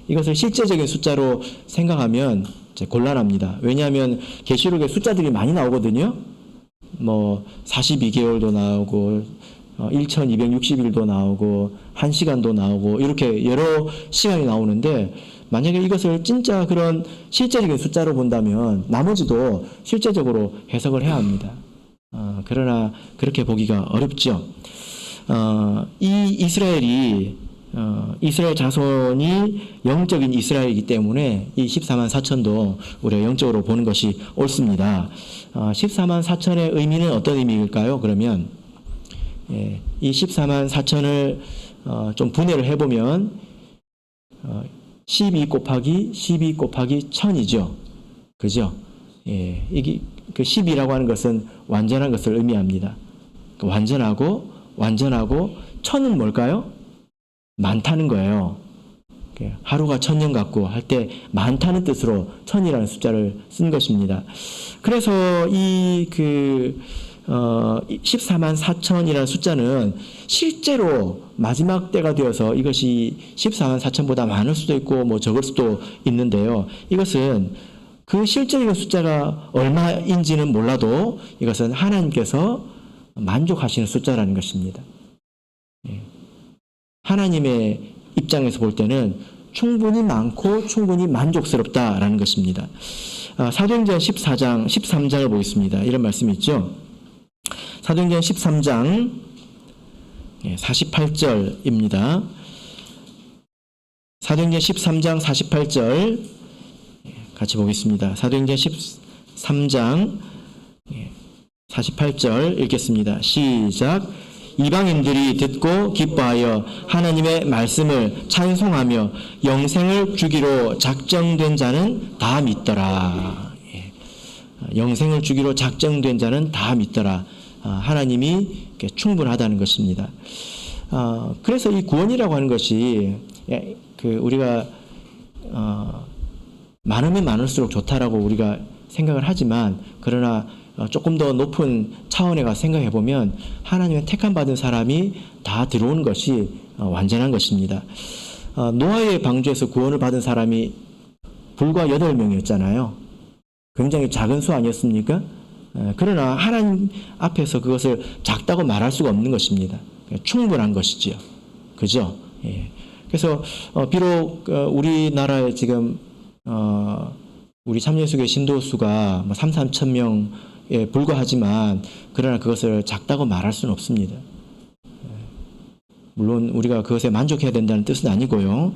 이것을 실제적인 숫자로 생각하면 이제 곤란합니다. 왜냐하면 계시록에 숫자들이 많이 나오거든요. 뭐 42개월도 나오고 1260일도 나오고 1시간도 나오고 이렇게 여러 시간이 나오는데 만약에 이것을 진짜 그런 실제적인 숫자로 본다면 나머지도 실제적으로 해석을 해야 합니다. 그러나 그렇게 보기가 어렵죠. 이 이스라엘 자손이 영적인 이스라엘이기 때문에 이 14만 4천도 우리가 영적으로 보는 것이 옳습니다. 14만 4천의 의미는 어떤 의미일까요? 그러면 이 14만 4천을 좀 분해를 해보면 12 곱하기 1000이죠. 그죠? 이게 그 10이라고 하는 것은 완전한 것을 의미합니다. 완전하고 1000은 뭘까요? 많다는 거예요. 하루가 1000년 같고 할 때 많다는 뜻으로 1000이라는 숫자를 쓴 것입니다. 그래서 이 14만 4천이라는 숫자는 실제로 마지막 때가 되어서 이것이 14만 4천보다 많을 수도 있고 뭐 적을 수도 있는데요. 이것은 그 실제적인 숫자가 얼마인지는 몰라도 이것은 하나님께서 만족하시는 숫자라는 것입니다. 하나님의 입장에서 볼 때는 충분히 많고 충분히 만족스럽다라는 것입니다. 사도행전 14장, 13장을 보겠습니다. 이런 말씀이 있죠. 사도행전 13장 48절입니다. 사도행전 13장 48절 같이 보겠습니다. 사도행전 13장 48절 읽겠습니다. 시작. 이방인들이 듣고 기뻐하여 하나님의 말씀을 찬송하며 영생을 주기로 작정된 자는 다 믿더라. 영생을 주기로 작정된 자는 다 믿더라. 하나님이 충분하다는 것입니다. 그래서 이 구원이라고 하는 것이 우리가 많으면 많을수록 좋다라고 우리가 생각을 하지만, 그러나 조금 더 높은 차원에 가서 생각해 보면 하나님의 택함 받은 사람이 다 들어오는 것이 완전한 것입니다. 노아의 방주에서 구원을 받은 사람이 불과 8명이었잖아요. 굉장히 작은 수 아니었습니까? 그러나 하나님 앞에서 그것을 작다고 말할 수가 없는 것입니다. 충분한 것이지요. 그죠? 그래서 비록 우리나라에 지금 우리 참여수교의 신도수가 3,000 명에 불과하지만, 그러나 그것을 작다고 말할 수는 없습니다. 물론 우리가 그것에 만족해야 된다는 뜻은 아니고요.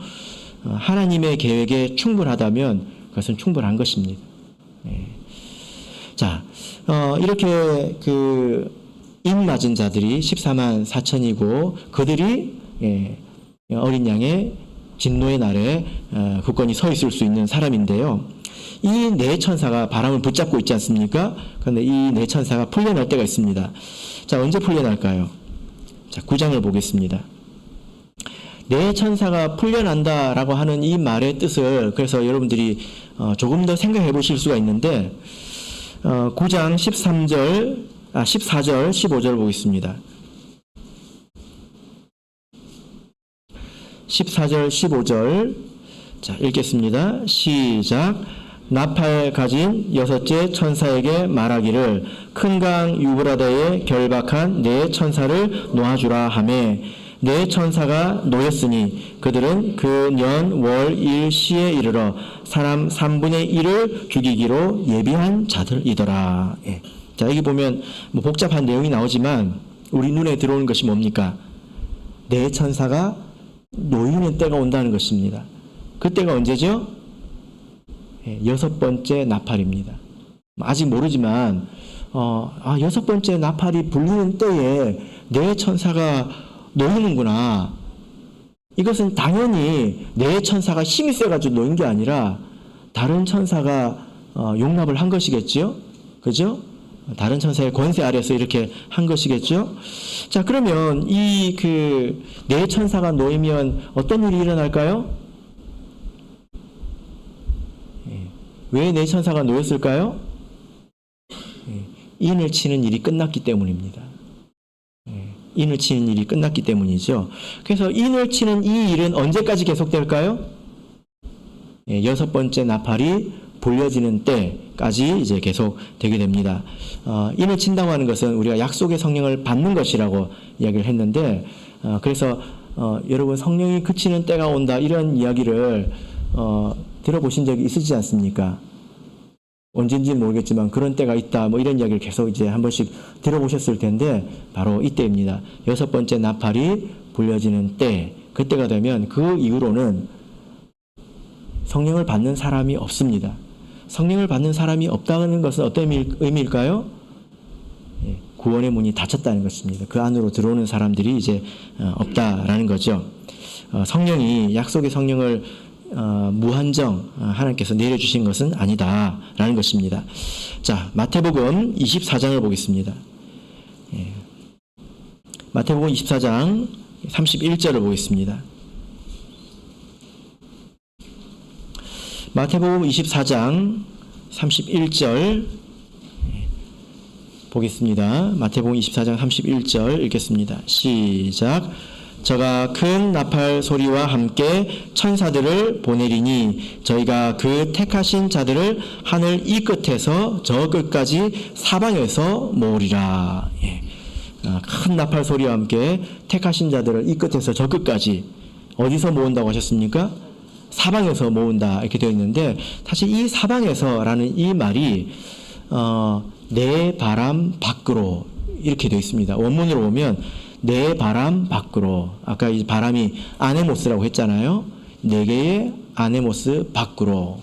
하나님의 계획에 충분하다면 그것은 충분한 것입니다. 자, 이렇게 인 맞은 자들이 14만 4천이고, 그들이 어린 양의 진노의 날에 굳건히 서 있을 수 있는 사람인데요. 이 네 천사가 바람을 붙잡고 있지 않습니까? 그런데 이 네 천사가 풀려날 때가 있습니다. 자, 언제 풀려날까요? 자, 9장을 보겠습니다. 네 천사가 풀려난다라고 하는 이 말의 뜻을, 그래서 여러분들이 조금 더 생각해 보실 수가 있는데, 9장 14절, 15절 보겠습니다. 14절, 15절. 자, 읽겠습니다. 시작. 나팔 가진 6째 천사에게 말하기를 큰 강 유브라데에 결박한 네 천사를 놓아주라 하매, 네 천사가 놓였으니 그들은 그 년 월 일 시에 이르러 사람 3분의 1을 죽이기로 예비한 자들이더라. 자, 여기 보면 복잡한 내용이 나오지만 우리 눈에 들어오는 것이 뭡니까? 네 천사가 놓이는 때가 온다는 것입니다. 그때가 언제죠? 6번째 나팔입니다. 아직 모르지만 6번째 나팔이 불리는 때에 네 천사가 놓이는구나. 이것은 당연히 네 천사가 힘이 세가지고 놓인 게 아니라 다른 천사가 용납을 한 것이겠죠? 그죠? 다른 천사의 권세 아래서 이렇게 한 것이겠죠? 자, 그러면 이 네 천사가 놓이면 어떤 일이 일어날까요? 왜 네 천사가 놓였을까요? 인을 치는 일이 끝났기 때문입니다. 인을 치는 일이 끝났기 때문이죠. 그래서 인을 치는 이 일은 언제까지 계속될까요? 6번째 나팔이 불려지는 때까지 이제 계속 되게 됩니다. 인을 친다고 하는 것은 우리가 약속의 성령을 받는 것이라고 이야기를 했는데, 그래서 여러분 성령이 그치는 때가 온다 이런 이야기를 들어보신 적이 있으시지 않습니까? 언젠지는 모르겠지만 그런 때가 있다 뭐 이런 이야기를 계속 이제 한 번씩 들어보셨을 텐데, 바로 이때입니다. 6번째 나팔이 불려지는 때, 그때가 되면 그 이후로는 성령을 받는 사람이 없습니다. 성령을 받는 사람이 없다는 것은 어떤 의미일까요? 구원의 문이 닫혔다는 것입니다. 그 안으로 들어오는 사람들이 이제 없다라는 거죠. 성령이, 약속의 성령을 무한정 하나님께서 내려주신 것은 아니다라는 것입니다. 자, 마태복음 24장을 보겠습니다. 마태복음 24장 31절을 보겠습니다. 마태복음 24장 31절 보겠습니다. 마태복음 24장 31절 읽겠습니다. 시작. 저가 큰 나팔 소리와 함께 천사들을 보내리니 저희가 그 택하신 자들을 하늘 이 끝에서 저 끝까지 사방에서 모으리라. 큰 나팔 소리와 함께 택하신 자들을 이 끝에서 저 끝까지 어디서 모은다고 하셨습니까? 사방에서 모은다 이렇게 되어 있는데, 사실 이 사방에서라는 이 말이 내 바람 밖으로 이렇게 되어 있습니다. 원문으로 보면 내 바람 밖으로, 아까 이 바람이 아네모스라고 했잖아요. 네 개의 아네모스 밖으로.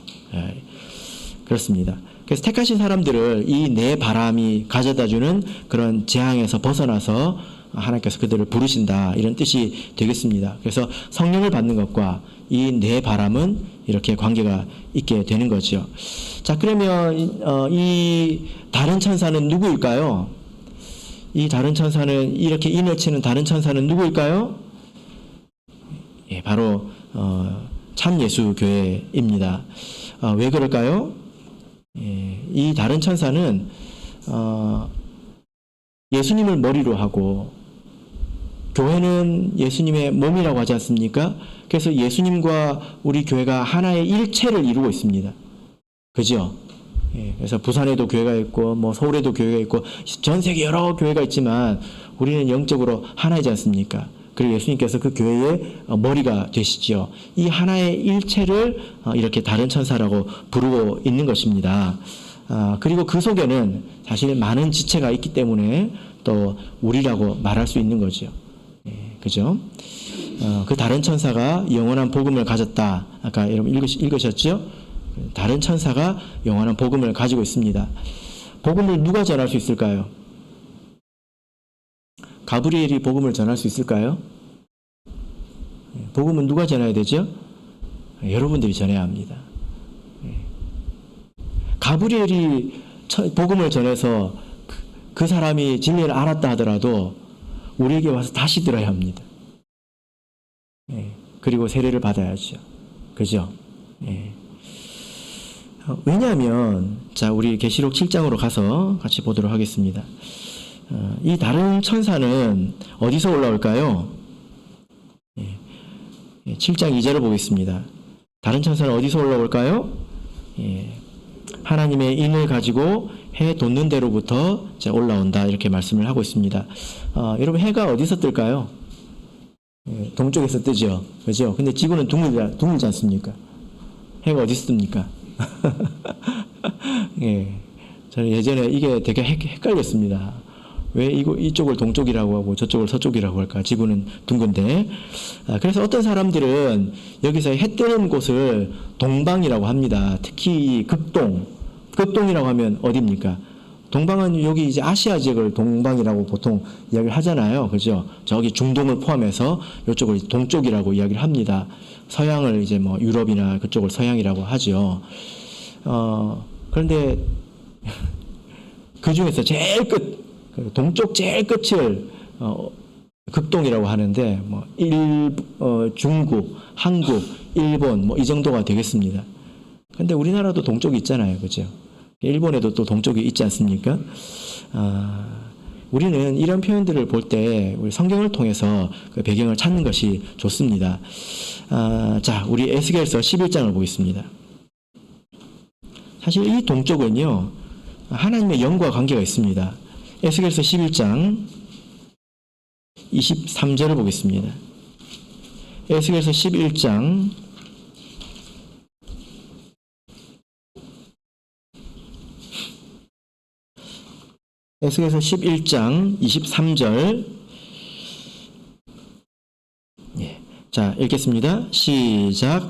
그렇습니다. 그래서 택하신 사람들을 이 내 바람이 가져다주는 그런 재앙에서 벗어나서 하나님께서 그들을 부르신다, 이런 뜻이 되겠습니다. 그래서 성령을 받는 것과 이 내 바람은 이렇게 관계가 있게 되는 거죠. 자, 그러면 이 다른 천사는 누구일까요? 이 다른 천사는, 이렇게 인을 치는 다른 천사는 누구일까요? 예, 바로 참 예수 교회입니다. 왜 그럴까요? 예, 이 다른 천사는 예수님을 머리로 하고 교회는 예수님의 몸이라고 하지 않습니까? 그래서 예수님과 우리 교회가 하나의 일체를 이루고 있습니다. 그죠? 예, 그래서 부산에도 교회가 있고 뭐 서울에도 교회가 있고 전 세계 여러 교회가 있지만 우리는 영적으로 하나이지 않습니까? 그리고 예수님께서 그 교회의 머리가 되시지요. 이 하나의 일체를 이렇게 다른 천사라고 부르고 있는 것입니다. 그리고 그 속에는 사실 많은 지체가 있기 때문에 또 우리라고 말할 수 있는 거죠. 예, 그죠? 그 다른 천사가 영원한 복음을 가졌다. 아까 여러분 읽으셨죠? 다른 천사가 영원한 복음을 가지고 있습니다. 복음을 누가 전할 수 있을까요? 가브리엘이 복음을 전할 수 있을까요? 복음은 누가 전해야 되죠? 여러분들이 전해야 합니다. 가브리엘이 복음을 전해서 그 사람이 진리를 알았다 하더라도 우리에게 와서 다시 들어야 합니다. 그리고 세례를 받아야죠. 그죠? 왜냐하면, 자, 우리 계시록 7장으로 가서 같이 보도록 하겠습니다. 이 다른 천사는 어디서 올라올까요? 7장 2절을 보겠습니다. 다른 천사는 어디서 올라올까요? 하나님의 인을 가지고 해 돋는 데로부터 올라온다, 이렇게 말씀을 하고 있습니다. 여러분, 해가 어디서 뜰까요? 동쪽에서 뜨죠. 그죠? 근데 지구는 둥글지 않습니까? 해가 어디서 뜹니까? 예. 저는 예전에 이게 되게 헷갈렸습니다. 왜 이쪽을 동쪽이라고 하고 저쪽을 서쪽이라고 할까? 지구는 둥근데. 그래서 어떤 사람들은 여기서 해 뜨는 곳을 동방이라고 합니다. 특히 극동이라고 하면 어디입니까? 동방은 여기 이제 아시아 지역을 동방이라고 보통 이야기를 하잖아요. 그죠? 저기 중동을 포함해서 이쪽을 동쪽이라고 이야기를 합니다. 서양을 이제 뭐 유럽이나 그쪽을 서양이라고 하죠. 그런데 그 중에서 제일 동쪽 제일 끝을 극동이라고 하는데 뭐 중국, 한국, 일본 뭐 이 정도가 되겠습니다. 근데 우리나라도 동쪽이 있잖아요. 그죠? 일본에도 또 동쪽이 있지 않습니까? 우리는 이런 표현들을 볼 때 우리 성경을 통해서 그 배경을 찾는 것이 좋습니다. 자, 우리 에스겔서 11장을 보겠습니다. 사실 이 동쪽은요, 하나님의 영과 관계가 있습니다. 에스겔서 11장 23절을 보겠습니다. 에스겔서 11장 23절. 자, 읽겠습니다. 시작.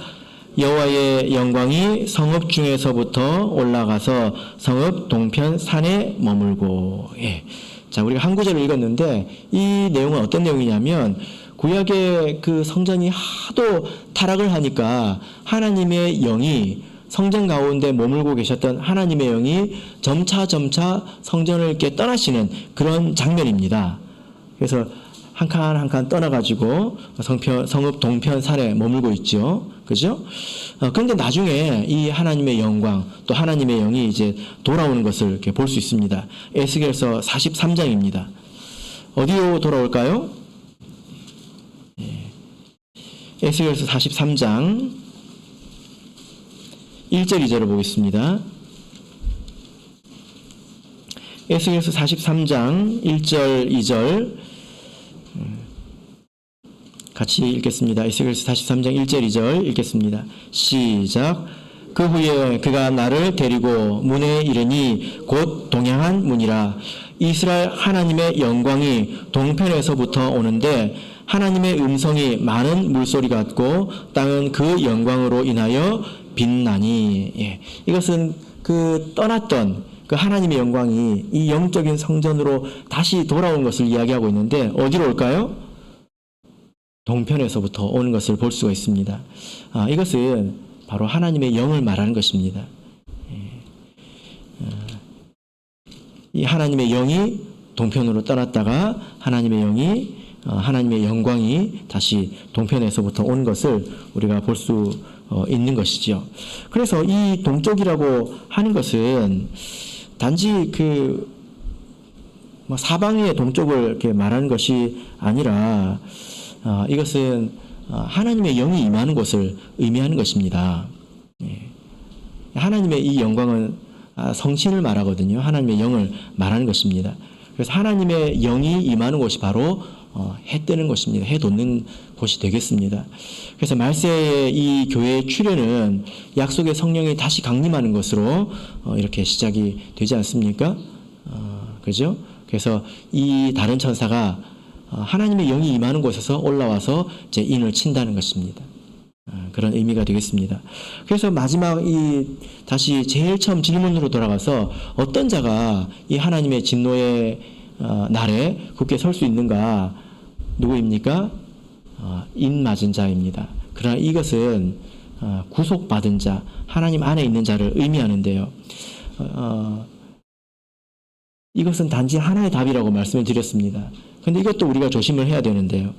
여호와의 영광이 성읍 중에서부터 올라가서 성읍 동편 산에 머물고. 자, 우리가 한 구절을 읽었는데 이 내용은 어떤 내용이냐면, 구약의 그 성전이 하도 타락을 하니까 하나님의 영이, 성전 가운데 머물고 계셨던 하나님의 영이 점차 성전을 이렇게 떠나시는 그런 장면입니다. 그래서 한 칸 한 칸 떠나가지고 성읍 동편 산에 머물고 있죠. 그죠? 그런데 나중에 이 하나님의 영광, 또 하나님의 영이 이제 돌아오는 것을 이렇게 볼 수 있습니다. 에스겔서 43장입니다. 어디로 돌아올까요? 에스겔서 43장 1절 2절을 보겠습니다. 에스겔서 43장 1절 2절 같이 읽겠습니다. 에스겔서 43장 1절 2절 읽겠습니다. 시작. 그 후에 그가 나를 데리고 문에 이르니 곧 동양한 문이라. 이스라엘 하나님의 영광이 동편에서부터 오는데 하나님의 음성이 많은 물소리 같고 땅은 그 영광으로 인하여 빛나니. 이것은 그 떠났던 그 하나님의 영광이 이 영적인 성전으로 다시 돌아온 것을 이야기하고 있는데 어디로 올까요? 동편에서부터 오는 것을 볼 수가 있습니다. 이것은 바로 하나님의 영을 말하는 것입니다. 이 하나님의 영이 동편으로 떠났다가 하나님의 영이 하나님의 영광이 다시 동편에서부터 온 것을 우리가 볼 수 있는 것이지요. 그래서 이 동쪽이라고 하는 것은 단지 그 사방의 동쪽을 이렇게 말하는 것이 아니라 이것은 하나님의 영이 임하는 곳을 의미하는 것입니다. 하나님의 이 영광은 성신을 말하거든요. 하나님의 영을 말하는 것입니다. 그래서 하나님의 영이 임하는 곳이 바로 해 뜨는 곳입니다. 해 돋는 곳이 되겠습니다. 그래서 말세의 이 교회의 출현은 약속의 성령이 다시 강림하는 것으로 이렇게 시작이 되지 않습니까? 그죠? 그래서 이 다른 천사가 하나님의 영이 임하는 곳에서 올라와서 제 인을 친다는 것입니다. 그런 의미가 되겠습니다. 그래서 마지막 다시 제일 처음 질문으로 돌아가서 어떤 자가 이 하나님의 진노의 날에 굳게 설 수 있는가? 누구입니까? 인 맞은 자입니다. 그러나 이것은 구속받은 자, 하나님 안에 있는 자를 의미하는데요. 이것은 단지 하나의 답이라고 말씀을 드렸습니다. 그런데 이것도 우리가 조심을 해야 되는데요.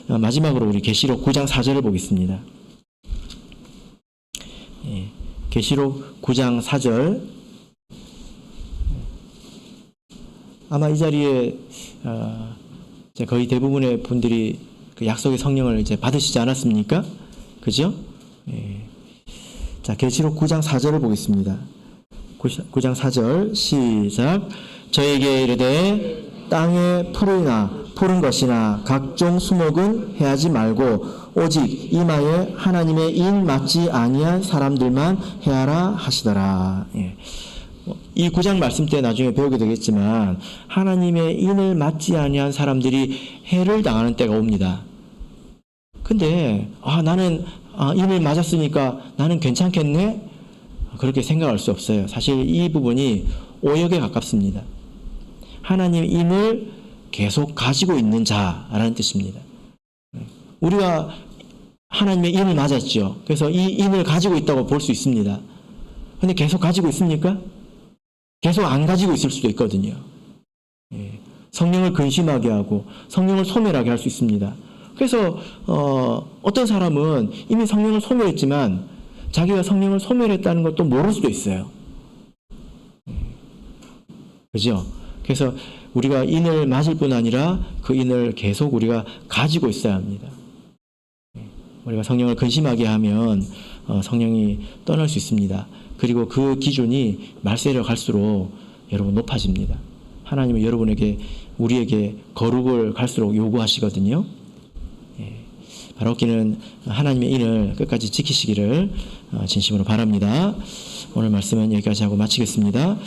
마지막으로 우리 계시록 9장 4절을 보겠습니다. 계시록 9장 4절. 아마 이 자리에 거의 대부분의 분들이 그 약속의 성령을 이제 받으시지 않았습니까? 그죠? 자, 계시록 9장 4절을 보겠습니다. 9장 4절 시작. 저에게 이르되 땅의 푸른 것이나 각종 수목은 해하지 말고 오직 이마에 하나님의 인 맞지 아니한 사람들만 해하라 하시더라. 이 9장 말씀 때 나중에 배우게 되겠지만 하나님의 인을 맞지 아니한 사람들이 해를 당하는 때가 옵니다. 근데 나는 인을 맞았으니까 나는 괜찮겠네? 그렇게 생각할 수 없어요. 사실 이 부분이 오역에 가깝습니다. 하나님 인을 계속 가지고 있는 자라는 뜻입니다. 우리가 하나님의 인을 맞았죠. 그래서 이 인을 가지고 있다고 볼 수 있습니다. 근데 계속 가지고 있습니까? 계속 안 가지고 있을 수도 있거든요. 성령을 근심하게 하고 성령을 소멸하게 할 수 있습니다. 그래서 어떤 사람은 이미 성령을 소멸했지만 자기가 성령을 소멸했다는 것도 모를 수도 있어요. 그죠? 그래서 우리가 인을 맞을 뿐 아니라 그 인을 계속 우리가 가지고 있어야 합니다. 우리가 성령을 근심하게 하면 성령이 떠날 수 있습니다. 그리고 그 기준이 말세로 갈수록 여러분 높아집니다. 하나님은 여러분에게 우리에게 거룩을 갈수록 요구하시거든요. 바라옵기는 하나님의 인을 끝까지 지키시기를 진심으로 바랍니다. 오늘 말씀은 여기까지 하고 마치겠습니다.